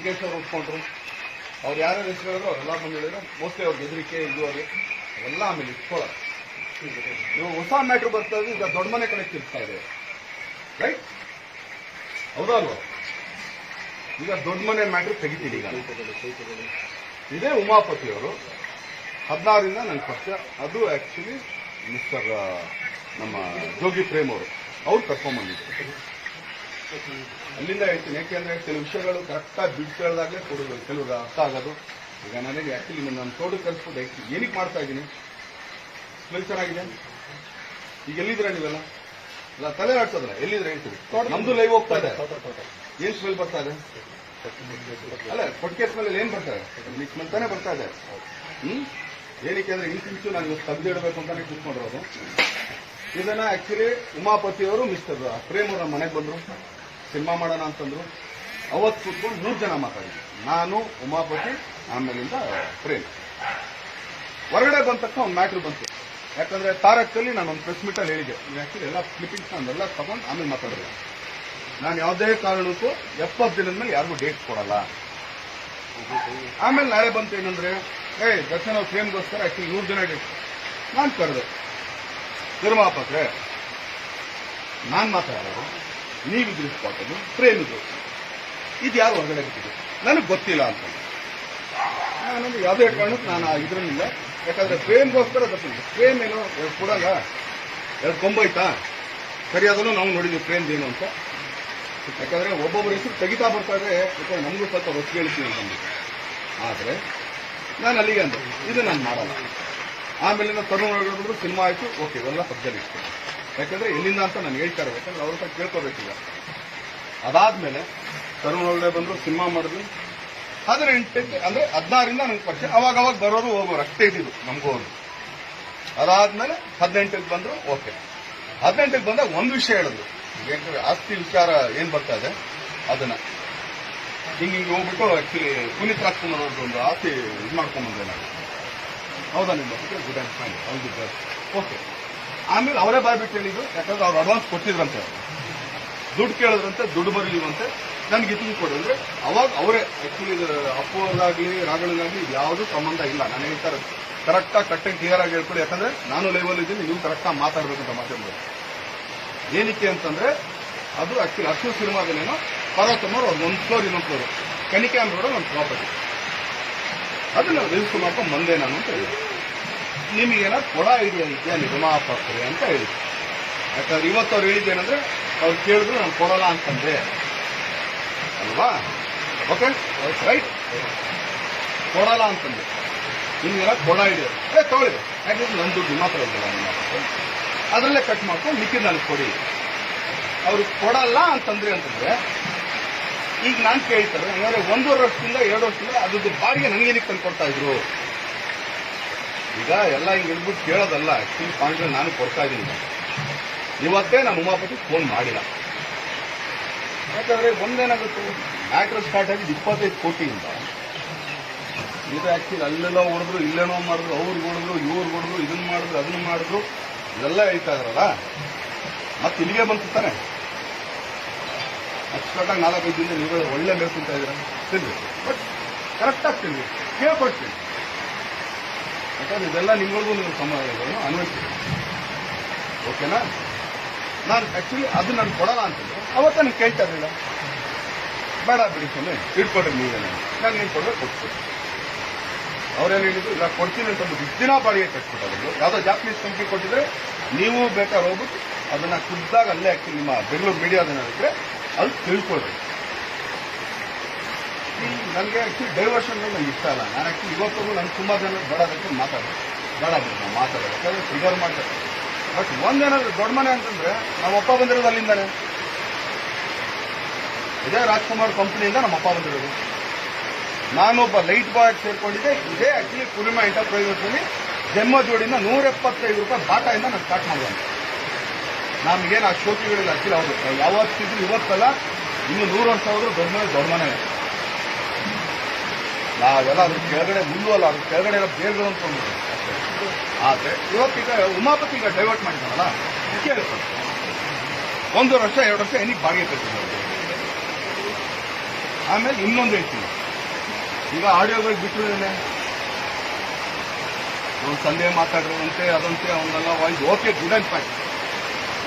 ಲಂಕೇಶ್ ಅವರು ಒಪ್ಕೊಂಡ್ರು. ಅವ್ರು ಯಾರ್ಯಾರು ಹೆಸರು ಹೇಳಿದ್ರು ಅವರೆಲ್ಲ ಬಂದು ಹೇಳಿದ್ರು. ಮೋಸ್ಟ್ಲಿ ಅವ್ರ ಬೆದರಿಕೆ ಇದು ಅದು ಅವೆಲ್ಲ ಆಮೇಲೆ ಇಟ್ಕೊಳ್ಳೋದು. ಇವಾಗ ಹೊಸ ಮ್ಯಾಟ್ರ್ ಬರ್ತಾ ಇದೆ. ಈಗ ದೊಡ್ಡ ಮನೆ ಕಡೆ ತಿರ್ತಾ ಇದೆ, ರೈಟ್? ಹೌದಾ ಅಲ್ವಾ? ಈಗ ದೊಡ್ಡ ಮನೆ ಮ್ಯಾಟ್ರ್ ತೆಗಿತೀನಿ. ಈಗ ಇದೇ ಉಮಾಪತಿಯವರು 16ರಿಂದ ನನ್ನ ಪಕ್ಷ, ಅದು ಆಕ್ಚುಲಿ ಮಿಸ್ಟರ್ ನಮ್ಮ ಜೋಗಿ ಪ್ರೇಮ್ ಅವ್ರು ಕರ್ಕೊಂಡ್ಬಂದಿದ್ರು. ಅಲ್ಲಿಂದ ಹೇಳ್ತೀನಿ, ಯಾಕೆಂದ್ರೆ ಕೆಲವು ವಿಷಯಗಳು ಕರೆಕ್ಟಾಗಿ ಬಿಡ್ತು ಹೇಳಿದಾಗಲೇ ಕೆಲವರು ಅರ್ಥ ಆಗೋದು. ಈಗ ನನಗೆ ಆಕ್ಚುಲಿ ನನ್ನ ತೋಟಕ್ಕೆ ಕಲಿಸ್ಬಿಟ್ಟು ಏನಕ್ಕೆ ಮಾಡ್ತಾ ಇದ್ದೀನಿ, ಸ್ಮೆಲ್ ಚೆನ್ನಾಗಿದೆ. ಈಗ ಎಲ್ಲಿದ್ರೆ ನೀವೆಲ್ಲ ಅಲ್ಲ ತಲೆ ಆಡ್ಸೋದ್ರ, ಎಲ್ಲಿದ್ರೆ ಹೇಳ್ತೀವಿ. ನಮ್ದು ಲೈವ್ ಹೋಗ್ತಾ ಇದೆ, ಏನ್ ಸ್ಮೆಲ್ ಬರ್ತಾ ಇದೆ? ಅಲ್ಲ ಕೊಟ್ಟಿಗೆ ಸ್ಮೆಲ್ ಏನ್ ಬರ್ತಾ ಇದೆ? ಸ್ಮೆಲ್ ತಾನೇ ಬರ್ತಾ ಇದೆ. ಏನಕ್ಕೆ ಅಂದ್ರೆ ಇಂಚು ನಾನು ತೆಗೆದಿಡಬೇಕು ಅಂತಾನೆ ಕೂತ್ಕೊಂಡಿರೋದು. ಇದನ್ನ ಆಕ್ಚುಲಿ ಉಮಾಪತಿಯವರು ಮಿಸ್ಟರ್ ಪ್ರೇಮ್ ಅವರ ಮನೆಗೆ ಬಂದ್ರು, ಸಿನಿಮಾ ಮಾಡೋಣ ಅಂತಂದ್ರು. ಅವತ್ತು ಕೂತ್ಕೊಂಡು 3 ಜನ ಮಾತಾಡಿದ್ರು, ನಾನು, ಉಮಾಪತಿ, ಆಮೇಲಿಂದ ಪ್ರೇಮ್. ಹೊರಗಡೆ ಬಂದ ತಕ್ಷಣ ಒಂದು ಮ್ಯಾಟ್ರ್ ಬಂತು. ಯಾಕಂದ್ರೆ ತಾರಕಲ್ಲಿ ನಾನು ಒಂದು ಪ್ರೆಸ್ ಮೀಟಲ್ಲಿ ಹೇಳಿದ್ದೆ, ಆಕ್ಚುಲಿ ಎಲ್ಲ ಕ್ಲಿಪಿಂಗ್ಸ್ ನಾನೆಲ್ಲ ತಗೊಂಡು ಆಮೇಲೆ ಮಾತಾಡಿದೆ. ನಾನು ಯಾವುದೇ ಕಾರಣಕ್ಕೂ 70 ದಿನದ ಮೇಲೆ ಯಾರಿಗೂ ಡೇಟ್ ಕೊಡಲ್ಲ. ಆಮೇಲೆ ನಾಳೆ ಬಂತು ಏನಂದ್ರೆ, ದರ್ಶನ್ ಅವ್ರ ಪ್ರೇಮ್ಗೋಸ್ಕರ ಆಕ್ಚುಲಿ 100 ಜನ ಡೇಟ್ ನಾನು ಕರೆದೆ. ನಿರ್ಮಾಪಕರೇ, ನಾನ್ ಮಾತಾಡೋರು, ನೀವಿದ್ರು ಸ್ಪಾಟಲ್ಲಿ, ಪ್ರೇಮ್ ಇದ್ರು, ಇದು ಯಾರು ಹೊರಗಡೆ ಬಿಟ್ಟಿದೆ ನನಗೆ ಗೊತ್ತಿಲ್ಲ ಅಂತ. ನಾನೊಂದು ಯಾವುದೇ ಕಾರಣಕ್ಕೂ ನಾನು ಇದ್ರಲ್ಲಿಲ್ಲ. ಯಾಕಂದ್ರೆ ಪ್ರೇಮ್ಗೋಸ್ಕರ ಗೊತ್ತಿಲ್ಲ. ಪ್ರೇಮ್ ಏನು ಕೊಡಲ್ಲ, 2 ಕೊಂಬೈತಾ ಸರಿ, ಅದನ್ನು ನಾವು ನೋಡಿದ್ವಿ ಪ್ರೇಮ್ದೇನು ಅಂತ. ಯಾಕಂದ್ರೆ ಒಬ್ಬೊಬ್ಬರ ಹೆಸರು ತೆಗಿತಾ ಬರ್ತಾ ಇದೆ. ಯಾಕಂದ್ರೆ ನಮಗೂ ಸ್ವಲ್ಪ ರೊಚ್ಚಿ ಹೇಳ್ತೀನಿ ಅಂತಂದು. ಆದ್ರೆ ನಾನು ಅಲ್ಲಿಗೆ ಅಂದೆ, ಇದು ನಾನು ಮಾಡಲ್ಲ. ಆಮೇಲಿಂದ ತರುಣ್ ಒಳಗಡೆ ಬಂದ್ರು, ಸಿನಿಮಾ ಆಯ್ತು, ಓಕೆ, ಇವೆಲ್ಲ ಪಕ್ಕದಲ್ಲಿ ಇತ್ತು. ಯಾಕಂದ್ರೆ ಎಲ್ಲಿಂದ ಅಂತ ನಾನು ಹೇಳ್ತಾ ಇರಬೇಕು, ಯಾಕಂದ್ರೆ ಅವ್ರ ಹತ್ರ ಕೇಳ್ಕೋಬೇಕೀಗ. ಅದಾದ್ಮೇಲೆ ತರುಣ್ ಒಳಗಡೆ ಬಂದ್ರು, ಸಿನಿಮಾ ಮಾಡಿದ್ವಿ. 18ಕ್ಕೆ ಅಂದ್ರೆ 16ರಿಂದ ನನಗೆ ಪಕ್ಷ ಅವಾಗ ಬರೋರು ಹೋಗೋರು ಅಷ್ಟೇ ಇದ್ದಿದ್ದು ನಮಗೂ ಅವರು. ಅದಾದ್ಮೇಲೆ 18ಕ್ಕೆ ಬಂದ್ರು, ಓಕೆ. 18ಕ್ಕೆ ಬಂದಾಗ ಒಂದು ವಿಷಯ ಹೇಳಿದ್ರು, ಯಾಕಂದ್ರೆ ಆಸ್ತಿ ವಿಚಾರ ಏನ್ ಬರ್ತಾ ಇದೆ ಅದನ್ನ ಹಿಂಗೆ ಹೋಗ್ಬಿಟ್ಟು ಆಕ್ಚುಲಿ ಪುನೀತ್ ರಾಜ್ಕುಮಾರ್ ಅವ್ರದ್ದು ಒಂದು ಆಸ್ತಿ ಇದು ಮಾಡ್ಕೊಂಡ್ಬಂದೆ ನಾನು. ಹೌದಾ ನಿಮ್ಮ ಗುಡ್ ಆ್ಯಂಡ್ ಫೈನ್, ಹೌದು, ಓಕೆ. ಆಮೇಲೆ ಅವರೇ ಬಾಯ್ಬಿಟ್ಟು ಹೇಳಿದ್ರು, ಯಾಕಂದ್ರೆ ಅವ್ರು ಅಡ್ವಾನ್ಸ್ ಕೊಟ್ಟಿದ್ರಂತೆ, ದುಡ್ಡು ಕೇಳಿದ್ರಂತೆ, ದುಡ್ಡು ಬರೀಲಿವಂತೆ, ನನ್ಗೆ ಇದನ್ನು ಕೊಡಿ ಅಂದ್ರೆ ಅವಾಗ ಅವರೇ ಆಕ್ಚುಲಿ ಅಪ್ಪವ್ರಿಗಾಗ್ಲಿ ರಾಘವನಿಗಾಗ್ಲಿ ಯಾವುದೂ ಸಂಬಂಧ ಇಲ್ಲ. ನಾನು ಹೇಳ್ತಾರೆ ಕರೆಕ್ಟಾಗಿ ಕಟ್ ಅಂಡ್ ಕ್ಲಿಯರ್ ಆಗಿ ಹೇಳ್ಕೊಳ್ಳಿ. ಯಾಕಂದ್ರೆ ನಾನು ಲೈವಲ್ಲಿ ಇದ್ದೀನಿ, ನೀವು ಕರೆಕ್ಟಾಗಿ ಮಾತಾಡಬೇಕು ಅಂತ ಮಾತಾಡ್ಬೋದು. ಏನಕ್ಕೆ ಅಂತಂದ್ರೆ ಅದು ಆಕ್ಚುಲಿ ಅಷ್ಟು ಸಿನಿಮಾದಲ್ಲೇನೋ ಪರ್ವತಮ್ಮವ್ರು ಅವ್ರು 1 ಫ್ಲೋರ್ ಇನ್ನೊಂದು ಫ್ಲೋರ್ ಕನಿಕಾಮ್ ರೋಡ್ ಒಂದು ಪ್ರಾಪರ್ಟಿ, ಅದನ್ನ ರಿಜಿಸ್ಟರ್ ಮಾಡ್ಕೊಂಡು ಬಂದೆ ನಾನು ಅಂತ ಹೇಳಿ. ನಿಮಗೇನಾದ್ರು ಕೊಡ ಇದೆಯಾ ನಿರ್ಮಾಪಕರೇ ಅಂತ ಹೇಳಿ. ಯಾಕಂದ್ರೆ ಇವತ್ತು ಅವ್ರು ಹೇಳಿದ್ದೇನೆಂದ್ರೆ, ಅವ್ರು ಕೇಳಿದ್ರು ನಾನು ಕೊಡಲ್ಲ ಅಂತಂದೆ ಅಲ್ವಾ? ಓಕೆ, ರೈಟ್, ಕೊಡಲ್ಲ ಅಂತಂದೆ. ನಿಮ್ಗೆಲ್ಲ ಕೊಡ ಇದೆಯಾ ತಗೊಳ್ಳಿ, ಯಾಕಂದ್ರೆ ನನ್ನ ದುಡ್ಡು ನಿಮ್ಮ ಹತ್ರ ಇದ್ದಲ್ಲ, ನಿಮ್ಮ ಅದರಲ್ಲೇ ಕಟ್ ಮಾಡ್ಕೊಂಡು ಮಿಕ್ಕಿದ ನನಗೆ ಕೊಡಿ. ಅವ್ರು ಕೊಡಲ್ಲ ಅಂತಂದ್ರೆ ಈಗ ನಾನು ಕೇಳ್ತಾರೆ, ಹಂಗಾದ್ರೆ 1.5 ವರ್ಷದಿಂದ 2 ವರ್ಷದಿಂದ ಅದ್ರದ್ದು ಬಾಡಿಗೆ ನನಗೇನಕ್ಕೆ ತಂದು ಕೊಡ್ತಾ ಇದ್ರು? ಈಗ ಎಲ್ಲ ಹಿಂಗೆ ಹೇಳ್ಬಿಟ್ಟು ಕೇಳೋದಲ್ಲ, ಆಕ್ಚುಲಿ ಪಾಯಿಂಟ್ ನಾನು ಕೊಡ್ತಾ ಇದ್ದೀನಿ. ಇವತ್ತೇ ನಾನು ಉಮಾಪತಿ ಫೋನ್ ಮಾಡಿಲ್ಲ. ಯಾಕಂದ್ರೆ ಒಂದೇನಾಗುತ್ತೆ, ಮ್ಯಾಟ್ರ್ ಸ್ಟಾರ್ಟ್ ಆಗಿದ್ದು 25 ಕೋಟಿಯಿಂದ. ಇದು ಆಕ್ಚುಲಿ ಅಲ್ಲೆಲ್ಲ ಹೊಡೆದ್ರು, ಇಲ್ಲೇನೋ ಮಾಡಿದ್ರು, ಅವ್ರಿಗೆ ಹೊಡೆದ್ರು, ಇವ್ರಿಗೆ ಹೊಡೆದ್ರು, ಇದನ್ನ ಮಾಡಿದ್ರು, ಅದನ್ನ ಮಾಡಿದ್ರು, ಇದೆಲ್ಲ ಹೇಳ್ತಾ ಇದ್ರಲ್ಲ. ಮತ್ತೆ ಇಲ್ಲಿಗೆ ಬಂತಾನೆ ಅಚ್ಚುಕಟ್ಟಾಗಿ 4-5 ದಿನ ನೀವು ಒಳ್ಳೆ ಮೇಲ್ ತಿಂತಾ ಇದ್ದೀರ, ತಿನ್ರಿ, ಬಟ್ ಕರೆಕ್ಟಾಗಿ ತಿನ್ರಿ, ಕೇಳ್ಕೊಡ್ತೀನಿ. ಯಾಕಂದ್ರೆ ಇದೆಲ್ಲ ನಿಮಗೂ ನೀವು ಸಮಾಜಗಳನ್ನು ಅನ್ವಯಿಸ್ತೀರಿ, ಓಕೆನಾ? ನಾನು ಆಕ್ಚುಲಿ ಅದು ನಾನು ಕೊಡಲ್ಲ ಅಂತಂದ್ರೆ ಅವತ್ತ ನಾನು ಕೇಳ್ತಾ ಇರಲಿಲ್ಲ. ಬೇಡ ಬಿಡಿ, ಸುಮ್ಮನೆ ಇಟ್ಕೊಡ್ರಿ ನೀವೇನೆ, ನಾನು ಏನು ಕೊಡ್ಬೇಕು ಕೊಡ್ತೀನಿ. ಅವ್ರೇನು ಹೇಳಿದ್ರು, ಇಲ್ಲ ಕೊಡ್ತೀನಿ ಅಂತಂದು 10 ದಿನ ಬಾಡಿಗೆ ಕಟ್ಬಿಟ್ಟು ಯಾವುದೋ ಜಾಪನೀಸ್ ಕಂಪ್ನಿ ಕೊಟ್ಟಿದ್ರೆ ನೀವು ಬೇಕಾದ್ರೆ ಹೋಗ್ಬಿಟ್ಟು ಅದನ್ನ ಖುದ್ದಾಗ ಅಲ್ಲೇ ಆಕ್ಚುಲಿ ನಿಮ್ಮ ಬೆಂಗಳೂರು ಮೀಡಿಯಾದಲ್ಲಿದ್ರೆ ಅದು ತಿಳ್ಕೊಳ್ರಿ. ನನಗೆ ಆಕ್ಚುಲಿ ಡೈವರ್ಷನ್ ನನಗೆ ಇಷ್ಟ ಅಲ್ಲ. ನಾನು ಆಕ್ಚುಲಿ ಇವತ್ತು ನನಗೆ ತುಂಬಾ ಜನ ಬೇಡ ಅದಕ್ಕೆ ಮಾತಾಡೋದು, ಬೇಡ ಬಿಡಿ ನಾವು ಮಾತಾಡೋದು, ಯಾಕಂದ್ರೆ ಟ್ರಿಗರ್ ಮಾಡ್ತಾರೆ. ಬಟ್ ಒಂದೇನಾದ್ರು ದೊಡ್ಡ ಮನೆ ಅಂತಂದ್ರೆ ನಮ್ಮಪ್ಪ ಬಂದಿರೋದು ಅಲ್ಲಿಂದಾನೆ, ಇದೇ ರಾಜ್ಕುಮಾರ್ ಕಂಪನಿಯಿಂದ ನಮ್ಮಪ್ಪ ಬಂದಿರೋದು. ನಾನೊಬ್ಬ ಲೈಟ್ ಬಾಯ್ ಸೇರ್ಕೊಂಡಿದ್ದೆ. ಇದೇ ಆಕ್ಚುಲಿ ಪೂರ್ಣಿಮಾ ಎಂಟರ್ಪ್ರೈಸಸ್ ಅಲ್ಲಿ ಜನ್ಮ ಜೋಡಿನ 175 ರೂಪಾಯಿ ಬಾಟಾಯಿಂದ ನಾನು ಸ್ಟಾರ್ಟ್ ಮಾಡುವಂತ. ನಮಗೇನು ಆ ಶೋಕಿಗಳಿಲ್ಲ. ಆಕ್ಚುಲಿ ಅವರು ಯಾವತ್ತಿದ್ರು ಇವತ್ತಲ್ಲ, ಇನ್ನು 100 ವರ್ಷ ಹೋದ್ರು ದೊಡ್ಡ ಮನೆ. ನಾವೆಲ್ಲ ಅದ್ರ ಕೆಳಗಡೆ ಮುಂದುವಲ್ಲ, ಅದ್ರ ಕೆಳಗಡೆ ಎಲ್ಲ ಬೇರ್ಗಳು ಅಂದ್ಕೊಂಡ್ಬಿಟ್ಟು. ಆದ್ರೆ ಇವತ್ತೀಗ ಉಮಾಪತಿ ಈಗ ಡೈವರ್ಟ್ ಮಾಡಿದಾರಲ್ಲ, ಕೇಳ್ತಾರೆ 1 ವರ್ಷ 2 ವರ್ಷ ಏನಕ್ಕೆ ಬಾಡಿಗೆ ಕಟ್ಟಿದ್ದಾರೆ. ಆಮೇಲೆ ಇನ್ನೊಂದು ಹೇಳ್ತೀನಿ, ಈಗ ಆಡಿಯೋಗಳು ಬಿಟ್ಟಿದ್ದೇನೆ, ನಾವು ಸಂಡೇ ಮಾತಾಡಿರುವಂತೆ ಅದಂತೆ ಅವನ್ನೆಲ್ಲ voice okay, good and fine.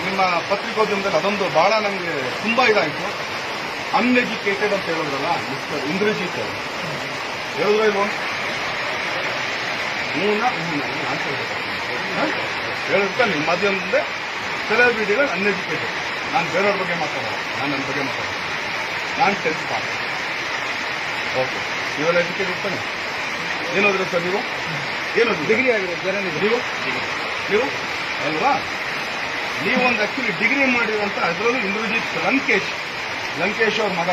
ನಿಮ್ಮ ಪತ್ರಿಕೋದ್ಯಮದಲ್ಲಿ ಅದೊಂದು ಬಹಳ ನನಗೆ ತುಂಬಾ ಇದಾಯಿತು. ಅನ್ಎಜುಕೇಟೆಡ್ ಅಂತ ಹೇಳಿದ್ರಲ್ಲ ಮಿಸ್ಟರ್ ಇಂದ್ರಜಿತ್ ಅವರು ಹೇಳಿದ್ರು ಇಲ್ವೋ? ಹೇಳಿದ್ರೆ ನಿಮ್ಮ ಮಾಧ್ಯಮದಿಂದ ಸೆಲೆಬ್ರಿಟಿಗಳು ಅನ್ಎಜುಕೇಟೆಡ್. ನಾನು ಬೇರೆಯವ್ರ ಬಗ್ಗೆ ಮಾತಾಡೋಲ್ಲ, ನಾನು ನನ್ನ ಬಗ್ಗೆ ಮಾತಾಡೋಲ್ಲ. ನಾನು 10th ಪಾಸ್. ಓಕೆ, ನೀವೆಲ್ಲ ಎಜುಕೇಟೆಡ್ ತಾನೆ? ಏನೋದ್ರೆ ಸರ್ ನೀವು? ಏನೋದು ಡಿಗ್ರಿ ಆಗಿದೆ ನೀವು ಅಲ್ವಾ? ನೀವೊಂದು ಆಕ್ಚುಲಿ ಡಿಗ್ರಿ ಮಾಡಿರುವಂತ ಅದರಲ್ಲೂ ಇಂದ್ರಜಿತ್ ಲಂಕೇಶ್ ಅವ್ರ ಮಗ,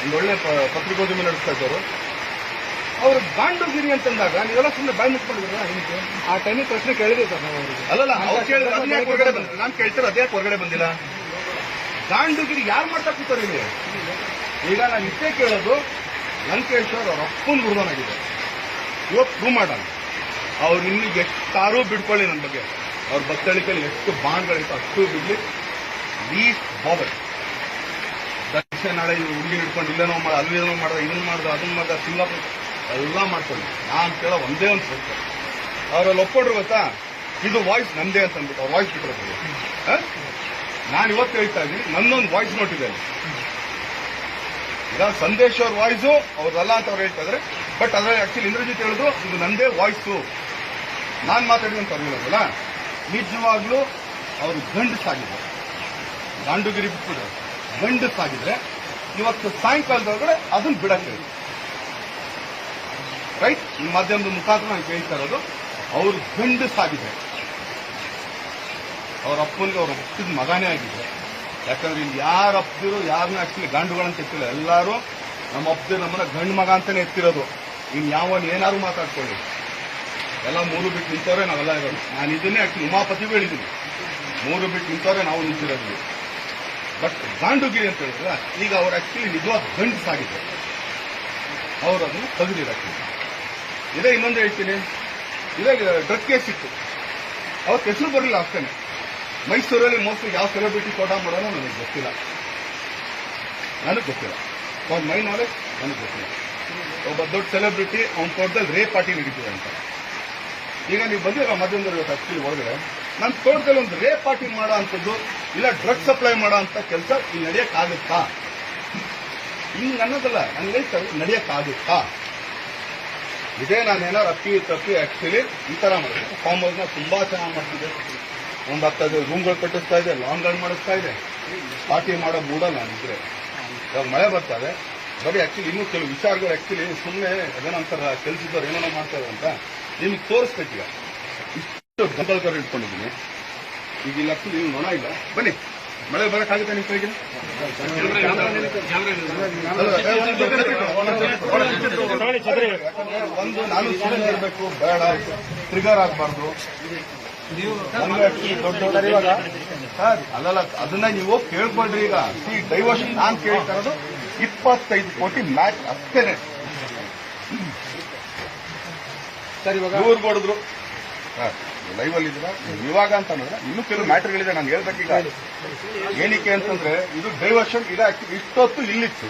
ಒಂದು ಒಳ್ಳೆ ಪತ್ರಿಕೋದ್ಯಮ ನಡೆಸ್ತಾ ಇದ್ದವರು. ಅವರು ಗಾಂಡುಗಿರಿ ಅಂತಂದಾಗ ನೀವೆಲ್ಲ ಸುಮ್ಮನೆ ಬಾಯಿ ಮುಚ್ಕೊಂಡಿದ್ರಲ್ಲ. ಏನಕ್ಕೆ ಆ ಟೈಮಿಗೆ ಪ್ರಶ್ನೆ ಕೇಳಿದೆ ಸರ್ ನಾವು ಅವರಿಗೆ. ಅಲ್ಲಲ್ಲ, ಅವ್ರು ಕೇಳಿದ್ರೆ ಅದನ್ನೇ ಹೊರಗಡೆ ಬಂದಿಲ್ಲ. ನಾನು ಕೇಳ್ತಾರೆ ಅದೇ ಹೊರಗಡೆ ಬಂದಿಲ್ಲ. ಗಾಂಡುಗಿರಿ ಯಾರು ಮಾಡ್ತಾ ಕೂತಾರೆ ಇಲ್ಲಿ? ಈಗ ನಾನು ಇಷ್ಟೇ ಕೇಳೋದು, ಲಂಕೇಶ್ ಅವ್ರ ಅಪ್ಪನ ಗುರುವನಾಗಿದೆ. ಇವತ್ತು ಪ್ರೂವ್ ಮಾಡೋಣ. ಅವ್ರು ಇನ್ನು ಎಷ್ಟಾರು ಬಿಡ್ಕೊಳ್ಳಿ ನನ್ನ ಬಗ್ಗೆ, ಅವ್ರ ಬತ್ತಳಿಕೆಯಲ್ಲಿ ಎಷ್ಟು ಬಾಂಡ್ಗಳಿತ್ತು ಅಷ್ಟು ಬಿಡ್ಲಿ. ಪ್ಲೀಸ್ ಬಾಬರ್ ದಕ್ಷಿಣ ನಾಳೆ ಹುಡುಗಿ ಹಿಡ್ಕೊಂಡು ಇಲ್ಲೇನೋ ಮಾಡ, ಅಲ್ಲೇನೋ ಮಾಡ್ದ, ಇದನ್ನ ಮಾಡ್ದ, ಅದನ್ನ ಮಾಡ್ದ, ಸಿಂಗಾಪುರ ಎಲ್ಲ ಮಾಡ್ಕೊಳ್ಳಿ. ನಾನು ಕೇಳೋ ಒಂದೇ ಒಂದು ಪ್ರಶ್ನೆ, ಅವರಲ್ಲಿ ಒಪ್ಕೊಂಡ್ರು ಗೊತ್ತಾ, ಇದು ವಾಯ್ಸ್ ನಂದೇ ಅಂತ ಅಂದ್ಬಿಟ್ಟು ಅವ್ರ ವಾಯ್ಸ್ ಬಿಟ್ಟಿರೋದು. ನಾನು ಇವತ್ತು ಹೇಳ್ತಾ ಇದ್ದೀನಿ, ನನ್ನೊಂದು ವಾಯ್ಸ್ ನೋಟ್ ಇದೆ. ಈಗ ಸಂದೇಶ್ ಅವ್ರ ವಾಯ್ಸು ಅವ್ರಲ್ಲ ಅಂತ ಅವ್ರು ಹೇಳ್ತಾ ಇದ್ರೆ, ಬಟ್ ಅದ್ರಲ್ಲಿ ಆಕ್ಚುಲಿ ಇಂದ್ರಜಿತ್ ಹೇಳಿದ್ರು ಇದು ನಂದೇ ವಾಯ್ಸು, ನಾನು ಮಾತಾಡಿದಂತ ಅವ್ರು ಹೇಳೋದಲ್ಲ. ನಿಜವಾಗ್ಲೂ ಅವರು ಗಂಡಸಾಗಿದ್ದಾರೆ, ಗಾಂಡುಗಿರಿ ಬಿಟ್ಬಿಟ್ರೆ ಗಂಡಸಾಗಿದ್ರೆ ಇವತ್ತು ಸಾಯಂಕಾಲದೊಳಗಡೆ ಅದನ್ನ ಬಿಡಕ್ಕೆ ರೈಟ್. ಈ ಮಾಧ್ಯಮದ ಮುಖಾಂತರ ನಾನು ಕೇಳ್ತಾ ಇರೋದು, ಅವರು ಗಂಡಸಾಗಿದೆ. ಅವ್ರ ಅಪ್ಪನಿಗೆ ಅವ್ರ ಹುಟ್ಟಿದ ಮಗನೇ ಆಗಿದೆ. ಯಾಕಂದ್ರೆ ಇಲ್ಲಿ ಯಾರು ಅಪ್ಪಿದ್ರು ಯಾರನ್ನ ಆಕ್ಚುಲಿ ಗಾಂಡುಗಳಂತ ಎತ್ತಿಲ್ಲ, ಎಲ್ಲರೂ ನಮ್ಮ ಅಪ್ಪಿದ್ರು ನಮ್ಮನ್ನ ಗಂಡು ಮಗ ಅಂತಾನೆ ಎತ್ತಿರೋದು. ಇನ್ ಯಾವನ್ ಏನಾದ್ರು ಮಾತಾಡ್ಕೊಳ್ಳಿ, ಎಲ್ಲ 3 ಬಿಟ್ಟು ನಿಂತವ್ರೆ ನಾವೆಲ್ಲ ಇರೋದು. ನಾನು ಇದನ್ನೇ ಆಕ್ಚುಲಿ ಉಮಾಪತಿಗೂ ಹೇಳಿದ್ದೀನಿ, 3 ಬಿಟ್ಟು ನಿಂತವ್ರೆ ನಾವು ನಿಂತಿರೋದು. ಬಟ್ ಗಾಂಡುಗಿರಿ ಅಂತ ಹೇಳಿದ್ರೆ ಈಗ ಅವ್ರು ಆಕ್ಚುಲಿ ನಿಜವಾದ ಗಂಡಸಾಗಿದೆ, ಅವ್ರು ಅದನ್ನು ತೆಗೆದಿರಕ್ಕೆ. ಇದೇ ಇನ್ನೊಂದು ಹೇಳ್ತೀನಿ, ಇದೇ ಡ್ರಗ್ ಕೇಸ್ ಇತ್ತು, ಅವತ್ತು ಹೆಸರು ಬರಲಿಲ್ಲ ಅಷ್ಟೇನೆ. ಮೈಸೂರಲ್ಲಿ ಮೋಸ್ಟ್ಲಿ ಯಾವ ಸೆಲೆಬ್ರಿಟಿ ಫೋಟೋ ಮಾಡೋನೋ ನನಗೆ ಗೊತ್ತಿಲ್ಲ. ಫಾರ್ ಮೈ ನಾಲೆಜ್ ನನಗೆ ಗೊತ್ತಿಲ್ಲ. ಒಬ್ಬ ದೊಡ್ಡ ಸೆಲೆಬ್ರಿಟಿ ಅವ್ನ ತೋಟದಲ್ಲಿ ರೇಪ್ ಪಾರ್ಟಿ ನಡೀತಿದೆ ಅಂತ. ಈಗ ನೀವು ಬಂದಿರೋ ಮಾಧ್ಯಮದಲ್ಲಿ ಆಕ್ಚುಲಿ ಒಳಗಡೆ ನನ್ನ ತೋಟದಲ್ಲಿ ಒಂದು ರೇಪ್ ಪಾರ್ಟಿ ಮಾಡೋ ಅಂಥದ್ದು ಇಲ್ಲ ಡ್ರಗ್ ಸಪ್ಲೈ ಮಾಡೋ ಅಂತ ಕೆಲಸ ಇಲ್ಲಿ ನಡೆಯಕ್ಕಾಗುತ್ತಾ? ಹಿಂಗ್ ಅನ್ನೋದಲ್ಲ, ನಾನು ಹೇಳ್ತಾರೆ ನಡೆಯಕ್ಕಾಗುತ್ತಾ? ಇದೇ ನಾನೇನಾರು ತಪ್ಪಿ ಆಕ್ಚುಲಿ ಈ ತರ ಮಾಡಿದೆ. ಫಾರ್ಮ್ ಹೌಸ್ ನ ತುಂಬಾ ಚೆನ್ನಾಗಿ ಮಾಡ್ತಿದ್ದೆ, ಒಂದು 10 ರೂಮ್ಗಳು ಕಟ್ಟಿಸ್ತಾ ಇದೆ, ಲಾನ್ಗಳು ಮಾಡಿಸ್ತಾ ಇದೆ, ಪಾರ್ಟಿ ಮಾಡೋ ಮೂಡಲ್ಲ ನಾನಿದ್ರೆ. ಇವಾಗ ಮಳೆ ಬರ್ತಾ ಇದೆ, ಬರೀ ಆಕ್ಚುಲಿ ಇನ್ನೂ ಕೆಲವು ವಿಚಾರಗಳು ಆಕ್ಚುಲಿ ಸುಮ್ಮನೆ ಅದೇನಂತಾರ ಕೆಲಸದವ್ರು ಏನೇನೋ ಮಾಡ್ತಾರೆ ಅಂತ ನಿಮಗೆ ತೋರಿಸ್ಬೇಕೀಗ. ಇಷ್ಟು ಗಂಟಲ್ಕರ್ ಇಟ್ಕೊಂಡಿದ್ದೀನಿ. ಈಗ ಇಲ್ಲಿ ಆಕ್ಚುಲಿ ನೀವು ನೊಣ ಇಲ್ಲ, ಬನ್ನಿ ಮಳೆ ಬರಕ್ಕಾಗುತ್ತೆ ನಿಮ್ಮ ಕೈಗೆ? ಒಂದು ನಾನು ಸುಮ್ಮನೆ ಇರಬೇಕು, ಬೇಡ ಟ್ರಿಗರ್ ಆಗಬಾರ್ದು. ಅಲ್ಲಲ್ಲ, ಅದನ್ನ ನೀವು ಕೇಳ್ಕೊಳ್ರಿ. ಈಗ ಈ ಡೈವರ್ಷನ್ ನಾನು ಕೇಳ್ತಾ ಇರೋದು 25 ಕೋಟಿ ಮ್ಯಾಚ್ ಅಷ್ಟೇನೆ. ಸರ್ ಇವಾಗ ಇವ್ರು ಕೊಡಿದ್ರು ಲೈವ್ ಅಲ್ಲಿ ಇದ್ರ ಇವಾಗ ಅಂತ ಅಂದ್ರೆ ಇನ್ನೂ ಕೆಲವು ಮ್ಯಾಟರ್ಗಳಿದೆ ನಾನು ಹೇಳ್ಬೇಕೀಗ. ಏನಕ್ಕೆ ಅಂತಂದ್ರೆ ಇದು ಡೈವರ್ಷನ್ ಇದೆ. ಆಕ್ಚುಲಿ ಇಷ್ಟೊತ್ತು ಇಲ್ಲಿತ್ತು,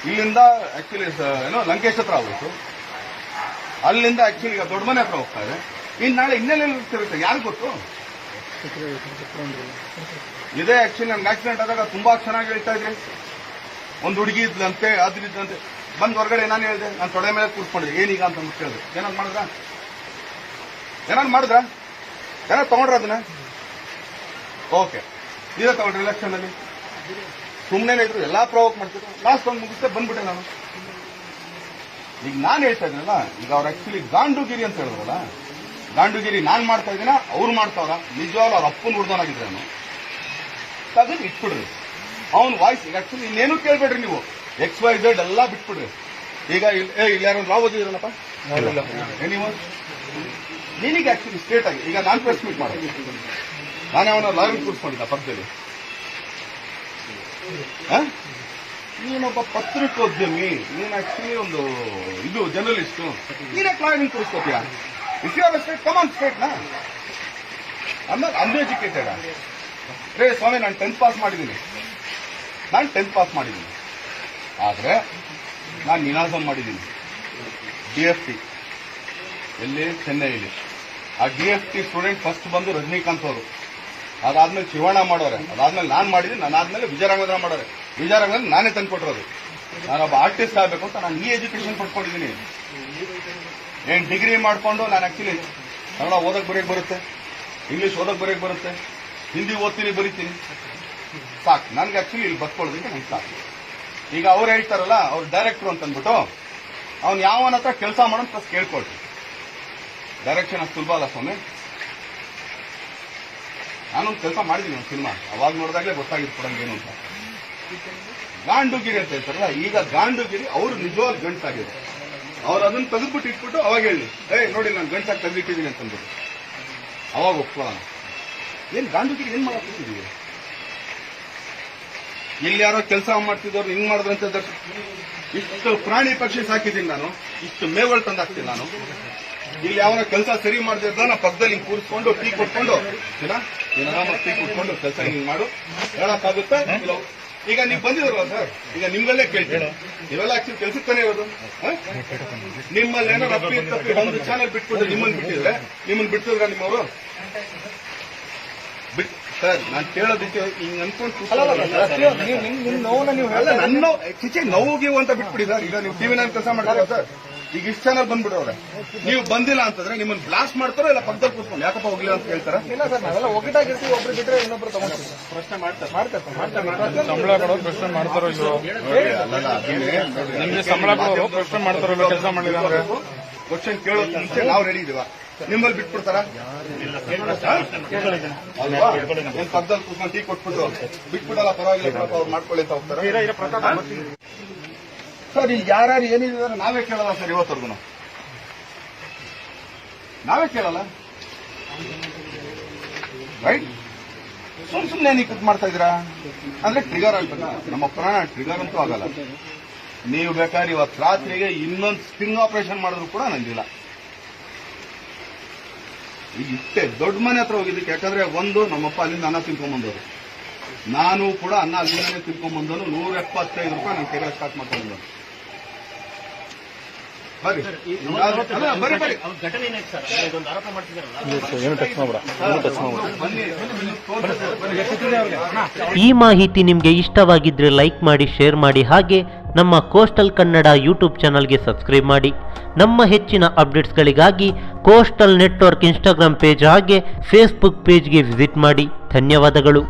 ಇಲ್ಲಿಂದ ಆಕ್ಚುಲಿ ಏನೋ ಲಂಕೇಶ್ ಹತ್ರ ಆಗೋಯ್ತು, ಅಲ್ಲಿಂದ ಆಕ್ಚುಲಿ ಈಗ ದೊಡ್ಡ ಮನೆ ಹತ್ರ ಹೋಗ್ತಾ ಇದೆ. ಇನ್ನು ನಾಳೆ ಇನ್ನೆಲ್ಲ ಇರುತ್ತೆ ಯಾರು ಗೊತ್ತು? ಇದೇ ಆಕ್ಚುಲಿ ನನ್ಗೆ ಆಕ್ಸಿಡೆಂಟ್ ಆದಾಗ ತುಂಬಾ ಚೆನ್ನಾಗಿ ಹೇಳ್ತಾ ಇದ್ರಿ. ಒಂದು ಹುಡುಗಿ ಇದ್ಲಂತೆ, ಅದ್ರಿದ್ದಂತೆ. ಬಂದ್ ಹೊರಗಡೆ ನಾನು ಹೇಳಿದೆ, ನಾನು ತೊಡೆ ಮೇಲೆ ಕೂರ್ಸ್ಕೊಂಡಿದ್ದೆ. ಏನೀಗ ಅಂತ ಕೇಳಿದೆ, ಏನಾದ್ರು ಮಾಡಿದ್ರ ಏನಾದ್ರು ತಗೊಂಡ್ರ ಅದನ್ನ? ಓಕೆ, ಇದೇ ತಗೊಂಡ್ರಿ ಎಲೆಕ್ಷನ್ ಅಲ್ಲಿ ಸುಮ್ಮನೆ ಇದ್ರು, ಎಲ್ಲಾ ಪ್ರವೋಕ್ ಮಾಡ್ತಿದ್ರು. ಲಾಸ್ಟ್ ಒಂದು ಮುಗಿಸ್ತೆ ಬಂದ್ಬಿಟ್ಟೆ ನಾನು. ಈಗ ನಾನು ಹೇಳ್ತಾ ಇದ್ದೀನಲ್ಲ, ಈಗ ಅವ್ರು ಆಕ್ಚುಲಿ ಗಾಂಡುಗಿರಿ ಅಂತ ಹೇಳಿದ್ರಲ್ಲ, ಗಾಂಡುಗಿರಿ ನಾನ್ ಮಾಡ್ತಾ ಇದ್ದೀನ, ಅವ್ರು ಮಾಡ್ತಾವ್ರ? ನಿಜವಾಗ್ಲೂ ಅವ್ರ ಅಪ್ಪನ ಹುಡ್ದವನಾಗಿದ್ರೆ ನಾನು ತೆಗೆದು ಇಟ್ಬಿಡ್ರಿ. ಅವ್ನ ವಾಯ್ಸ್ ಈಗ ಆಕ್ಚುಲಿ ಇನ್ನೇನು ಕೇಳ್ಬೇಡ್ರಿ ನೀವು, XYZ ಎಲ್ಲ ಬಿಟ್ಬಿಡ್ರಿ. ಈಗ ಇಲ್ಲಿ ಯಾರು ರಾವ್ ಓದಿದ್ರಲ್ಲಪ್ಪ, ನೀನೀಗ ಆಕ್ಚುಲಿ ಸ್ಟೇಟ್ ಆಗಿ ಈಗ ನಾನು ಪ್ರೆಸ್ ಮೀಟ್ ಮಾಡೋದು, ನಾನು ಅವನ ಲಾಯರ್ ಕೂರಿಸ್ಕೊಂಡಿದ್ದ ಪಕ್ಕದಲ್ಲಿ. ನೀನೊಬ್ಬ ಪತ್ರಿಕೋದ್ಯಮಿ, ನೀನ್ ಆಕ್ಚುಲಿ ಒಂದು ಇದು ಜರ್ನಲಿಸ್ಟು, ನೀನಕ್ಕೆ ಲಾಯರ್ ಕೂರಿಸ್ಕೋತೀಯ? If you are state, come on state ನಾ. ಅನ್ಎಜುಕೇಟೆಡ್ ರೇ ಸ್ವಾಮಿ, ನಾನು 10th ಪಾಸ್ ಮಾಡಿದ್ದೀನಿ. ಆದ್ರೆ ನಾನು ನಿನಾಸಂ ಮಾಡಿದ್ದೀನಿ DFT ಎಲ್ಲಿ ಚೆನ್ನೈಲಿ. ಆ DFT ಸ್ಟೂಡೆಂಟ್ ಫಸ್ಟ್ ಬಂದು ರಜನಿಕಾಂತ್ ಅವರು, ಅದಾದ್ಮೇಲೆ ಶಿವಣ್ಣ ಮಾಡೋರೆ, ಅದಾದ್ಮೇಲೆ ನಾನು ಮಾಡಿದ್ದೀನಿ, ನಾನಾದ್ಮೇಲೆ ವಿಜಯರಾಘವೇಂದ್ರ ಮಾಡೋರೆ. ವಿಜಯರಾಘವೇಂದ್ರ ನಾನೇ ತಂದ್ಕೊಟ್ಟಿರೋದು. ನಾನೊಬ್ಬ ಆರ್ಟಿಸ್ಟ್ ಆಗಬೇಕು ಅಂತ ನಾನು ಈ ಎಜುಕೇಶನ್ ಪಡ್ಕೊಂಡಿದ್ದೀನಿ. ಏನ್ ಡಿಗ್ರಿ ಮಾಡ್ಕೊಂಡು ನಾನು ಆಕ್ಚುಲಿ ಕನ್ನಡ ಓದಕ್ ಬರೆಯಕ್ ಬರುತ್ತೆ, ಇಂಗ್ಲಿಷ್ ಓದಕ್ ಬರೆಯಕ್ ಬರುತ್ತೆ, ಹಿಂದಿ ಓದ್ತೀನಿ ಬರೀತೀನಿ, ಸಾಕು ನನ್ಗೆ ಆಕ್ಚುಲಿ ಇಲ್ಲಿ ಬದುಕೊಳ್ಳೋದಕ್ಕೆ ನಂಗೆ ಸಾಕು. ಈಗ ಅವ್ರು ಹೇಳ್ತಾರಲ್ಲ, ಅವ್ರು ಡೈರೆಕ್ಟ್ರು ಅಂತ ಅಂದ್ಬಿಟ್ಟು ಅವ್ನು ಯಾವನ ಹತ್ರ ಕೆಲಸ ಮಾಡೋದು ಫಸ್ಟ್ ಕೇಳ್ಕೊಳ್ತೀನಿ. ಡೈರೆಕ್ಷನ್ ಅಷ್ಟು ಸುಲಭ ಅಲ್ಲ ಸ್ವಾಮಿ. ನಾನೊಂದು ಕೆಲಸ ಮಾಡಿದ್ದೀನಿ ಒಂದು ಸಿನಿಮಾ, ಅವಾಗ ನೋಡಿದಾಗಲೇ ಗೊತ್ತಾಗಿತ್ತು ಕೊಡಂಗೆ ಏನು ಅಂತ. ಗಾಂಡುಗಿರಿ ಅಂತ ಹೇಳ್ತಾರಲ್ಲ, ಈಗ ಗಾಂಡುಗಿರಿ ಅವ್ರು ನಿಜವಾದ ಗಂಟಾಗಿದೆ. ಅವ್ರು ಅದನ್ನ ತೆಗೆದ್ಬಿಟ್ಟು ಇಟ್ಬಿಟ್ಟು ಅವಾಗ ಹೇಳಿ, ನೋಡಿ ನಾನು ಗಂಟಾಗಿ ತೆಗೆದಿಟ್ಟಿದ್ದೀನಿ ಅಂತಂದ್ಬಿಟ್ಟು ಅವಾಗ ಒಪ್ಕೊಳ್ಳೋಣ. ಏನ್ ಗಾಂಡುಗಿರಿ ಏನ್ ಮಾಡಕ್ಕಿದ್ದೀವಿ? ಇಲ್ಲಿ ಯಾರೋ ಕೆಲಸ ಮಾಡ್ತಿದ್ದವ್ರು ಹಿಂಗ್ ಮಾಡಿದ್ರಂತ ಇಷ್ಟು ಪ್ರಾಣಿ ಪಕ್ಷಿ ಸಾಕಿದ್ದೀನಿ ನಾನು, ಇಷ್ಟು ಮೇವಲ್ ತಂದಾಕ್ತೀನಿ ನಾನು. ಇಲ್ಲಿ ಯಾವನ ಕೆಲಸ ಸರಿ ಮಾಡ್ತಿದ್ದ ನಾ ಪಕ್ಕದಲ್ಲಿ ಹಿಂಗ್ ಕೂರಿಸ್ಕೊಂಡು ಟೀ ಕೊಟ್ಕೊಂಡು ಟೀ ಕೊಟ್ಕೊಂಡು ಕೆಲಸ ಹಿಂಗ್ ಮಾಡು ಹೇಳಕ್ಕಾಗುತ್ತೆ. ಈಗ ನೀವು ಬಂದಿದ್ರಲ್ಲ ಸರ್, ಈಗ ನಿಮ್ಗಲ್ಲೇ ಕೇಳ್ತೀನಿ, ನೀವೆಲ್ಲ ಆಕ್ಚುಲಿ ಕೆಲ್ಸಕ್ಕೆ ತಾನೇ ಇರೋದು. ನಿಮ್ಮಲ್ಲಿ ಏನೋ ತಪ್ಪಿ ಒಂದು ಚಾನಲ್ ಬಿಟ್ಬಿಟ್ಟು ನಿಮ್ಮನ್ನು ಬಿಟ್ಟಿದ್ರೆ, ನಿಮ್ಮನ್ನು ಬಿಟ್ಟಿದ್ರ ನಿಮ್ಮವರು ಸರ್? ನಾನು ಕೇಳೋದಕ್ಕೆ ಹಿಂಗ್ ಅನ್ಕೊಂಡು ನನ್ನ ಚಿಚೆ ನೋವು ಅಂತ ಬಿಟ್ಬಿಡಿ ಸರ್. ಈಗ ನೀವು ಟಿವಿ ನಾನು ಕೆಲಸ ಮಾಡ್ತೀರ ಸರ್, ಈಗ ಇಷ್ಟು ಚಾನಲ್ ಬಂದ್ಬಿಡವ್ರೆ, ನೀವು ಬಂದಿಲ್ಲ ಅಂತಂದ್ರೆ ನಿಮ್ಮನ್ನು ಬ್ಲಾಸ್ಟ್ ಮಾಡ್ತಾರೋ ಇಲ್ಲ ಪಕ್ಕದಲ್ಲಿ ಕೂತ್ಕೊಂಡು ಯಾಕಪ್ಪ ಹೋಗ್ಲಿಲ್ಲ ಅಂತ ಕೇಳ್ತಾರ? ಇಲ್ಲ ಸರ್, ನಾವೆಲ್ಲ ಒಗ್ಗಟ್ಟಾಗಿರ್ತೀವಿ, ಒಬ್ರು ಬಿಟ್ರೆ ಇನ್ನೊಬ್ರು ತಗೊಂಡು ಪ್ರಶ್ನೆ ಮಾಡ್ತಾರೆ. ಸಂಬಳ ಕೊಡೋದು ಪ್ರಶ್ನೆ ಮಾಡ್ತಾರೋ ಇಲ್ವೋ? ನಿಮ್ಗೆ ಸಂಬಳ ಕೊಡೋರು ಪ್ರಶ್ನೆ ಮಾಡ್ತಾರೋ ಇಲ್ವೋ ಕೆಲಸ ಮಾಡಿಲ್ಲ ಅಂದ್ರೆ? ಕ್ವಶನ್ ಕೇಳೋದ್ ಮುಂಚೆ ನಾವು ರೆಡಿ ಇದೀವ, ನಿಮ್ಮಲ್ಲಿ ಬಿಟ್ಬಿಡ್ತಾರ? ಅಲ್ವಾ? ಏನ್ ಪಕ್ಕದಲ್ಲಿ ಕೂತ್ಕೊಂಡು ಟೀ ಕೊಟ್ಬಿಟ್ಟು ಬಿಟ್ಬಿಡಲ್ಲ, ಪರವಾಗಿಲ್ಲ ಅವ್ರು ಮಾಡ್ಕೊಳ್ಳಿ ಅಂತ ಹೋಗ್ತಾರೆ ಸರ್. ಈಗ ಯಾರ್ಯಾರು ಏನಿದ್ದಾರೆ ನಾವೇ ಕೇಳಲ್ಲ ಸರ್, ಇವತ್ತವರೆಗೂ ನಾವೇ ಕೇಳಲ್ಲ, ರೈಟ್? ಸುಮ್ಮನೆ ನೀವು ಇದು ಮಾಡ್ತಾ ಇದ್ದೀರಾ ಅಂದ್ರೆ ಟ್ರಿಗರ್ ಆಗ್ಬೇಕಾ? ನಮ್ಮ ಪ್ರಾಣ ಟ್ರಿಗರ್ ಅಂತೂ ಆಗಲ್ಲ. ನೀವು ಬೇಕಾದ್ರೆ ಇವತ್ತು ರಾತ್ರಿಗೆ ಇನ್ನೊಂದು ಸ್ಟಿಂಗ್ ಆಪರೇಷನ್ ಮಾಡಿದ್ರು ಕೂಡ ನಂಗಿಲ್ಲ. ಈಗ ಇಷ್ಟೇ ದೊಡ್ಡ ಮನೆ ಹತ್ರ ಹೋಗಿದ್ದಕ್ಕೆ, ಯಾಕಂದ್ರೆ ಒಂದು ನಮ್ಮಪ್ಪ ಅಲ್ಲಿಂದ ಅನ್ನ ತಿನ್ಕೊಂಡ್ಬಂದವರು, ನಾನು ಕೂಡ ಅನ್ನ ಅಲ್ಲಿಂದನೇ ತಿನ್ಕೊಂಡ್ಬಂದನು. 175 ರೂಪಾಯಿ ನನ್ನ ಕೈಗೆ ಸ್ಟಾರ್ಟ್ ಮಾಡ್ಕೊಂಡು ಬರ್ರಿ ಬರ್ರಿ ಈ ಮಾಹಿತಿ ನಿಮಗೆ ಇಷ್ಟವಾಗಿದ್ರೆ ಲೈಕ್ ಮಾಡಿ, ಶೇರ್ ಮಾಡಿ, ಹಾಗೆ ನಮ್ಮ ಕೋಸ್ಟಲ್ ಕನ್ನಡ ಯೂಟ್ಯೂಬ್ ಚಾನಲ್ಗೆ ಸಬ್ಸ್ಕ್ರೈಬ್ ಮಾಡಿ. ನಮ್ಮ ಹೆಚ್ಚಿನ ಅಪ್ಡೇಟ್ಸ್ಗಳಿಗಾಗಿ ಕೋಸ್ಟಲ್ ನೆಟ್ವರ್ಕ್ ಇನ್ಸ್ಟಾಗ್ರಾಮ್ ಪೇಜ್ ಹಾಗೆ ಫೇಸ್ಬುಕ್ ಪೇಜ್ಗೆ ವಿಸಿಟ್ ಮಾಡಿ. ಧನ್ಯವಾದಗಳು.